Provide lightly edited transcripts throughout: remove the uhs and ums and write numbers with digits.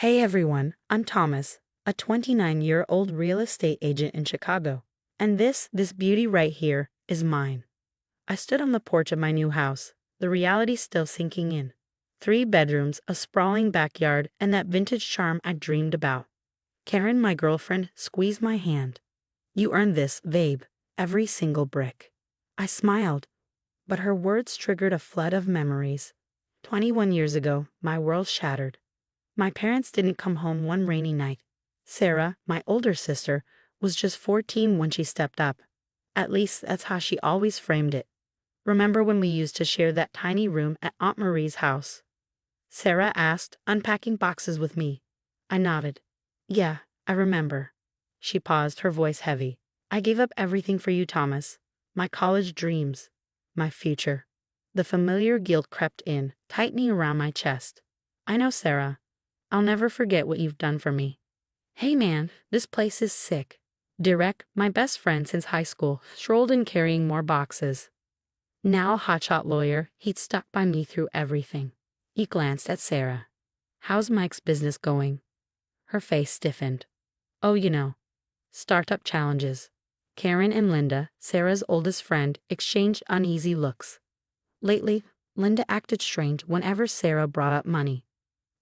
Hey everyone, I'm Thomas, a 29-year-old real estate agent in Chicago. And this beauty right here is mine. I stood on the porch of my new house, the reality still sinking in. 3 bedrooms, a sprawling backyard, and that vintage charm I dreamed about. Karen, my girlfriend, squeezed my hand. You earned this, babe, every single brick. I smiled, but her words triggered a flood of memories. 21 years ago, my world shattered. My parents didn't come home one rainy night. Sarah, my older sister, was just 14 when she stepped up. At least that's how she always framed it. Remember when we used to share that tiny room at Aunt Marie's house? Sarah asked, unpacking boxes with me. I nodded. Yeah, I remember. She paused, her voice heavy. I gave up everything for you, Thomas. My college dreams. My future. The familiar guilt crept in, tightening around my chest. I know, Sarah. I'll never forget what you've done for me. Hey man, this place is sick. Derek, my best friend since high school, strolled in carrying more boxes. Now a hotshot lawyer, he'd stuck by me through everything. He glanced at Sarah. How's Mike's business going? Her face stiffened. Oh, startup challenges. Karen and Linda, Sarah's oldest friend, exchanged uneasy looks. Lately, Linda acted strange whenever Sarah brought up money.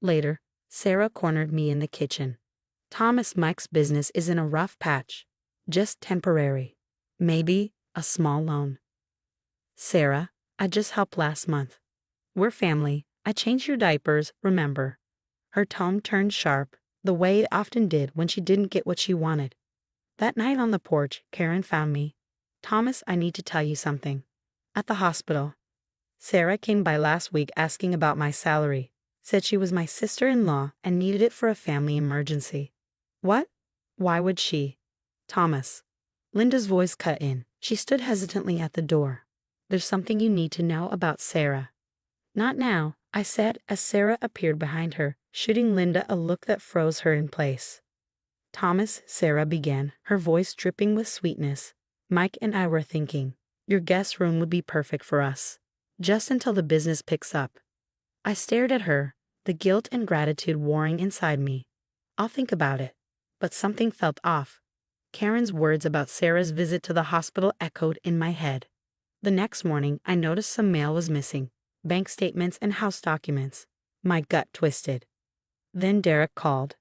Later, Sarah cornered me in the kitchen. Thomas, Mike's business is in a rough patch. Just temporary. Maybe a small loan. Sarah, I just helped last month. We're family. I changed your diapers, remember. Her tone turned sharp, the way it often did when she didn't get what she wanted. That night on the porch, Karen found me. Thomas, I need to tell you something. At the hospital. Sarah came by last week asking about my salary. Said she was my sister-in-law and needed it for a family emergency. What? Why would she? Thomas. Linda's voice cut in. She stood hesitantly at the door. There's something you need to know about Sarah. Not now, I said as Sarah appeared behind her, shooting Linda a look that froze her in place. Thomas, Sarah began, her voice dripping with sweetness. Mike and I were thinking, your guest room would be perfect for us. Just until the business picks up. I stared at her, the guilt and gratitude warring inside me. I'll think about it. But something felt off. Karen's words about Sarah's visit to the hospital echoed in my head. The next morning, I noticed some mail was missing. Bank statements and house documents. My gut twisted. Then Derek called.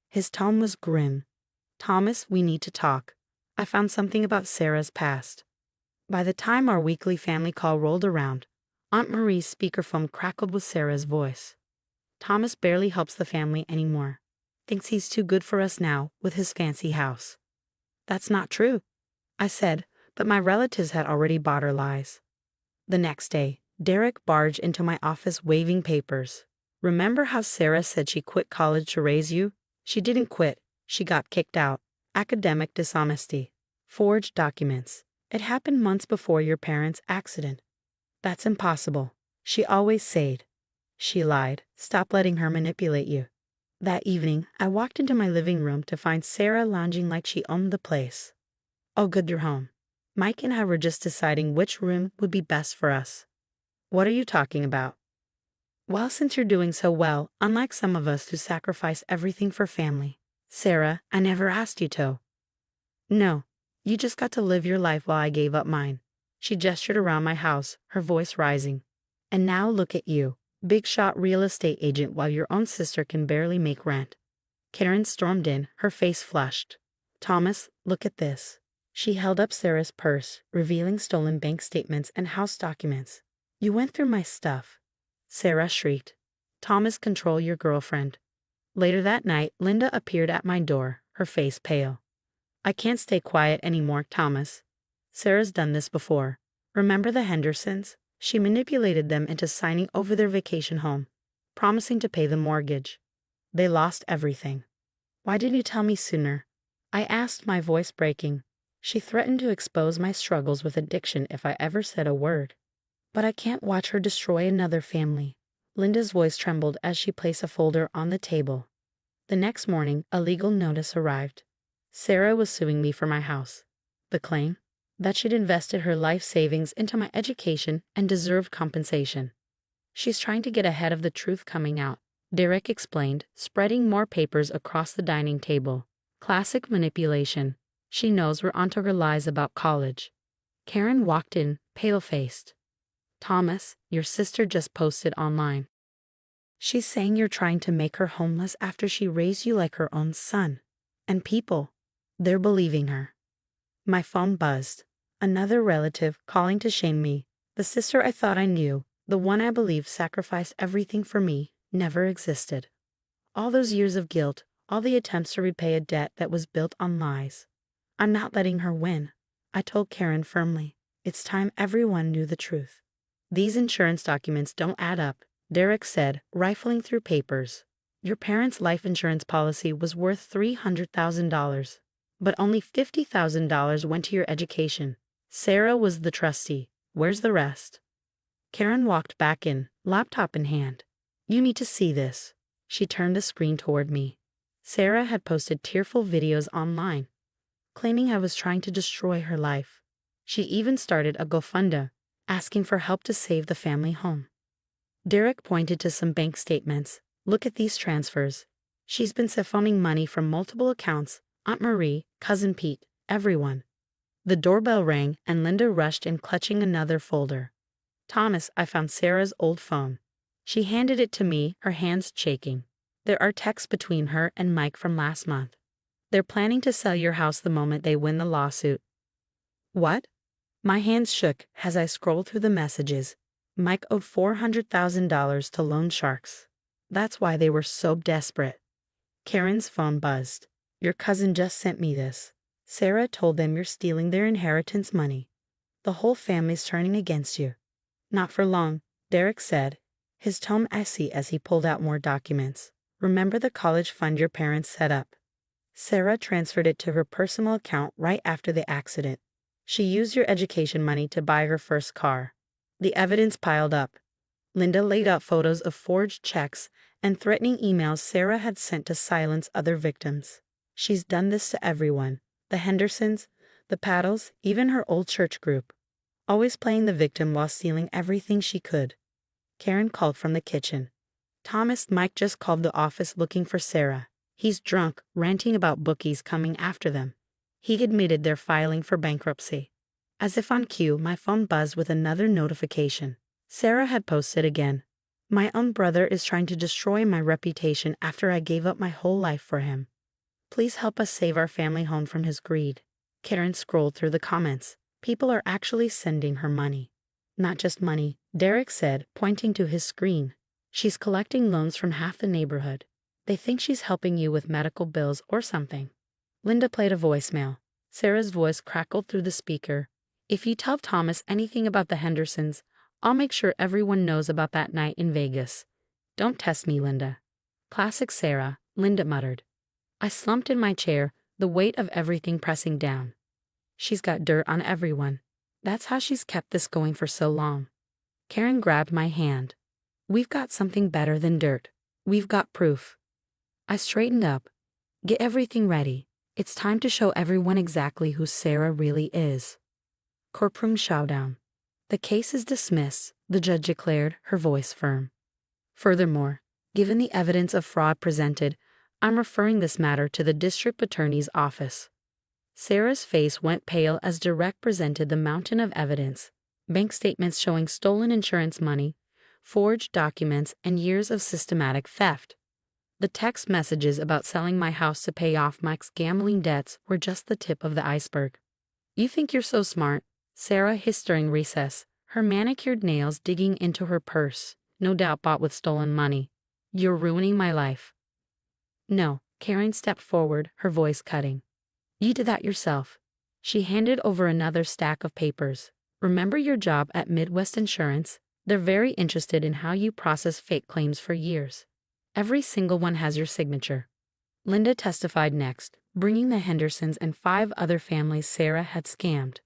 His tone was grim. Thomas, we need to talk. I found something about Sarah's past. By the time our weekly family call rolled around, Aunt Marie's speakerphone crackled with Sarah's voice. Thomas barely helps the family anymore. Thinks he's too good for us now with his fancy house. That's not true, I said, but my relatives had already bought her lies. The next day, Derek barged into my office waving papers. Remember how Sarah said she quit college to raise you? She didn't quit. She got kicked out. Academic dishonesty. Forged documents. It happened months before your parents' accident. That's impossible. She always said. She lied. Stop letting her manipulate you. That evening, I walked into my living room to find Sarah lounging like she owned the place. Oh, good, you're home. Mike and I were just deciding which room would be best for us. What are you talking about? Well, since you're doing so well, unlike some of us who sacrifice everything for family. Sarah, I never asked you to. No, you just got to live your life while I gave up mine. She gestured around my house, her voice rising. And now look at you, big shot real estate agent while your own sister can barely make rent. Karen stormed in, her face flushed. Thomas, look at this. She held up Sarah's purse, revealing stolen bank statements and house documents. You went through my stuff. Sarah shrieked. Thomas, control your girlfriend. Later that night, Linda appeared at my door, her face pale. I can't stay quiet anymore, Thomas. Sarah's done this before. Remember the Hendersons? She manipulated them into signing over their vacation home, promising to pay the mortgage. They lost everything. Why didn't you tell me sooner? I asked, my voice breaking. She threatened to expose my struggles with addiction if I ever said a word. But I can't watch her destroy another family. Linda's voice trembled as she placed a folder on the table. The next morning, a legal notice arrived. Sarah was suing me for my house. The claim? That she'd invested her life savings into my education and deserved compensation. She's trying to get ahead of the truth coming out. Derek explained, spreading more papers across the dining table. Classic manipulation. She knows we're onto her lies about college. Karen walked in, pale-faced. Thomas, your sister just posted online. She's saying you're trying to make her homeless after she raised you like her own son. And people, they're believing her. My phone buzzed. Another relative calling to shame me. The sister I thought I knew, the one I believed sacrificed everything for me, never existed. All those years of guilt, all the attempts to repay a debt that was built on lies. I'm not letting her win. I told Karen firmly. It's time everyone knew the truth. These insurance documents don't add up, Derek said, rifling through papers. Your parents' life insurance policy was worth $300,000, but only $50,000 went to your education. Sarah was the trustee. Where's the rest? Karen walked back in, laptop in hand. You need to see this. She turned the screen toward me. Sarah had posted tearful videos online, claiming I was trying to destroy her life. She even started a GoFundMe, asking for help to save the family home. Derek pointed to some bank statements. Look at these transfers. She's been siphoning money from multiple accounts, Aunt Marie, Cousin Pete, everyone. The doorbell rang and Linda rushed in clutching another folder. Thomas, I found Sarah's old phone. She handed it to me, her hands shaking. There are texts between her and Mike from last month. They're planning to sell your house the moment they win the lawsuit. What? My hands shook as I scrolled through the messages. Mike owed $400,000 to loan sharks. That's why they were so desperate. Karen's phone buzzed. Your cousin just sent me this. Sarah told them you're stealing their inheritance money. The whole family's turning against you. Not for long, Derek said, his tone icy as he pulled out more documents. Remember the college fund your parents set up? Sarah transferred it to her personal account right after the accident. She used your education money to buy her first car. The evidence piled up. Linda laid out photos of forged checks and threatening emails Sarah had sent to silence other victims. She's done this to everyone. The Hendersons, the Paddles, even her old church group. Always playing the victim while stealing everything she could. Karen called from the kitchen. Thomas, Mike just called the office looking for Sarah. He's drunk, ranting about bookies coming after them. He admitted they're filing for bankruptcy. As if on cue, my phone buzzed with another notification. Sarah had posted again. My own brother is trying to destroy my reputation after I gave up my whole life for him. Please help us save our family home from his greed. Karen scrolled through the comments. People are actually sending her money. Not just money, Derek said, pointing to his screen. She's collecting loans from half the neighborhood. They think she's helping you with medical bills or something. Linda played a voicemail. Sarah's voice crackled through the speaker. If you tell Thomas anything about the Hendersons, I'll make sure everyone knows about that night in Vegas. Don't test me, Linda. Classic Sarah, Linda muttered. I slumped in my chair, the weight of everything pressing down. She's got dirt on everyone. That's how she's kept this going for so long. Karen grabbed my hand. We've got something better than dirt. We've got proof. I straightened up. Get everything ready. It's time to show everyone exactly who Sarah really is. Courtroom showdown. The case is dismissed, the judge declared, her voice firm. Furthermore, given the evidence of fraud presented, I'm referring this matter to the district attorney's office. Sarah's face went pale as Derek presented the mountain of evidence, bank statements showing stolen insurance money, forged documents, and years of systematic theft. The text messages about selling my house to pay off Mike's gambling debts were just the tip of the iceberg. You think you're so smart? Sarah hissed during recess, her manicured nails digging into her purse, no doubt bought with stolen money. You're ruining my life. No, Karen stepped forward, her voice cutting. You did that yourself. She handed over another stack of papers. Remember your job at Midwest Insurance? They're very interested in how you process fake claims for years. Every single one has your signature. Linda testified next, bringing the Hendersons and 5 other families Sarah had scammed.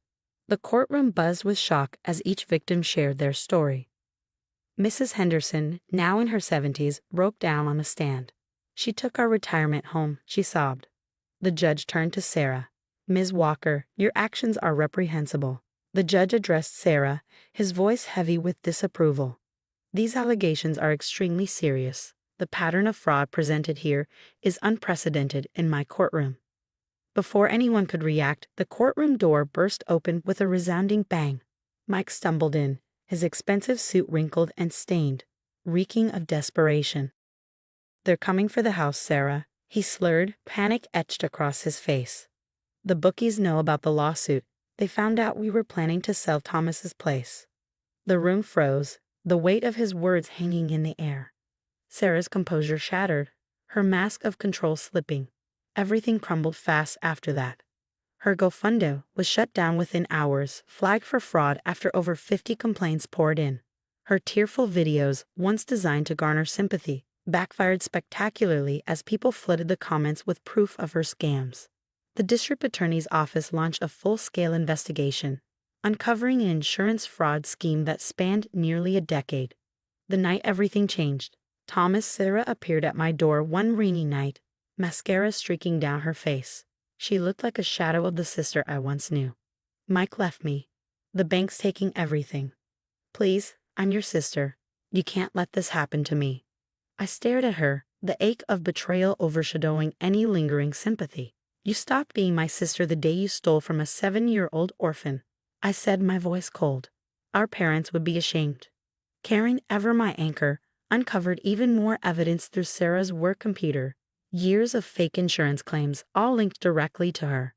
The courtroom buzzed with shock as each victim shared their story. Mrs. Henderson, now in her 70s, broke down on the stand. She took our retirement home, she sobbed. The judge turned to Sarah. Ms. Walker, your actions are reprehensible. The judge addressed Sarah, his voice heavy with disapproval. These allegations are extremely serious. The pattern of fraud presented here is unprecedented in my courtroom. Before anyone could react, the courtroom door burst open with a resounding bang. Mike stumbled in, his expensive suit wrinkled and stained, reeking of desperation. "They're coming for the house, Sarah," he slurred, panic etched across his face. "The bookies know about the lawsuit. They found out we were planning to sell Thomas's place." The room froze, the weight of his words hanging in the air. Sarah's composure shattered, her mask of control slipping. Everything crumbled fast after that. Her GoFundMe was shut down within hours, flagged for fraud after over 50 complaints poured in. Her tearful videos, once designed to garner sympathy, backfired spectacularly as people flooded the comments with proof of her scams. The district attorney's office launched a full-scale investigation, uncovering an insurance fraud scheme that spanned nearly a decade. The night everything changed, Sarah appeared at my door one rainy night, mascara streaking down her face. She looked like a shadow of the sister I once knew. "Mike left me. The bank's taking everything. Please, I'm your sister. You can't let this happen to me." I stared at her, the ache of betrayal overshadowing any lingering sympathy. "You stopped being my sister the day you stole from a 7-year-old orphan," I said, my voice cold. "Our parents would be ashamed." Karen, ever my anchor, uncovered even more evidence through Sarah's work computer. Years of fake insurance claims, all linked directly to her.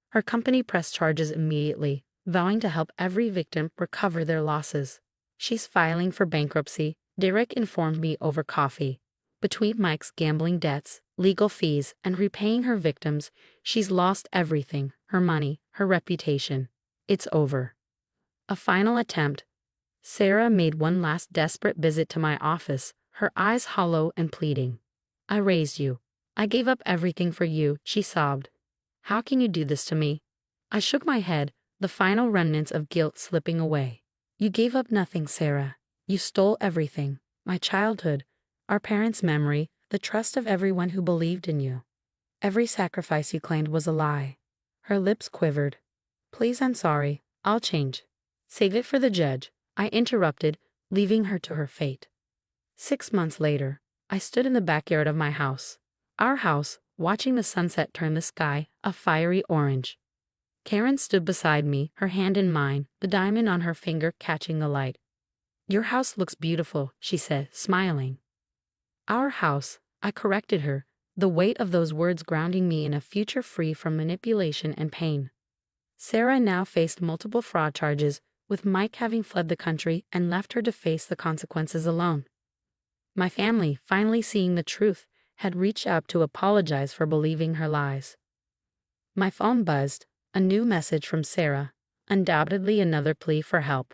Her company pressed charges immediately, vowing to help every victim recover their losses. "She's filing for bankruptcy," Derek informed me over coffee. "Between Mike's gambling debts, legal fees, and repaying her victims, she's lost everything, her money, her reputation. It's over." A final attempt. Sarah made one last desperate visit to my office, her eyes hollow and pleading. "I raised you. I gave up everything for you," she sobbed. "How can you do this to me?" I shook my head, the final remnants of guilt slipping away. "You gave up nothing, Sarah. You stole everything. My childhood, our parents' memory, the trust of everyone who believed in you. Every sacrifice you claimed was a lie." Her lips quivered. "Please, I'm sorry. I'll change." "Save it for the judge," I interrupted, leaving her to her fate. 6 months later, I stood in the backyard of my house. Our house, watching the sunset turn the sky a fiery orange. Karen stood beside me, her hand in mine, the diamond on her finger catching the light. "Your house looks beautiful," she said, smiling. "Our house," I corrected her, the weight of those words grounding me in a future free from manipulation and pain. Sarah now faced multiple fraud charges, with Mike having fled the country and left her to face the consequences alone. My family, finally seeing the truth, had reached out to apologize for believing her lies. My phone buzzed, a new message from Sarah, undoubtedly another plea for help.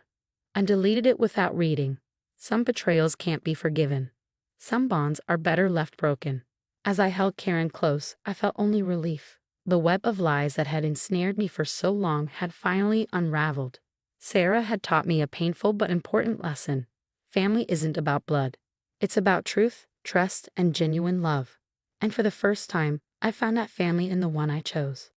I deleted it without reading. Some betrayals can't be forgiven. Some bonds are better left broken. As I held Karen close, I felt only relief. The web of lies that had ensnared me for so long had finally unraveled. Sarah had taught me a painful but important lesson. Family isn't about blood. It's about truth, trust, and genuine love. And for the first time, I found that family in the one I chose.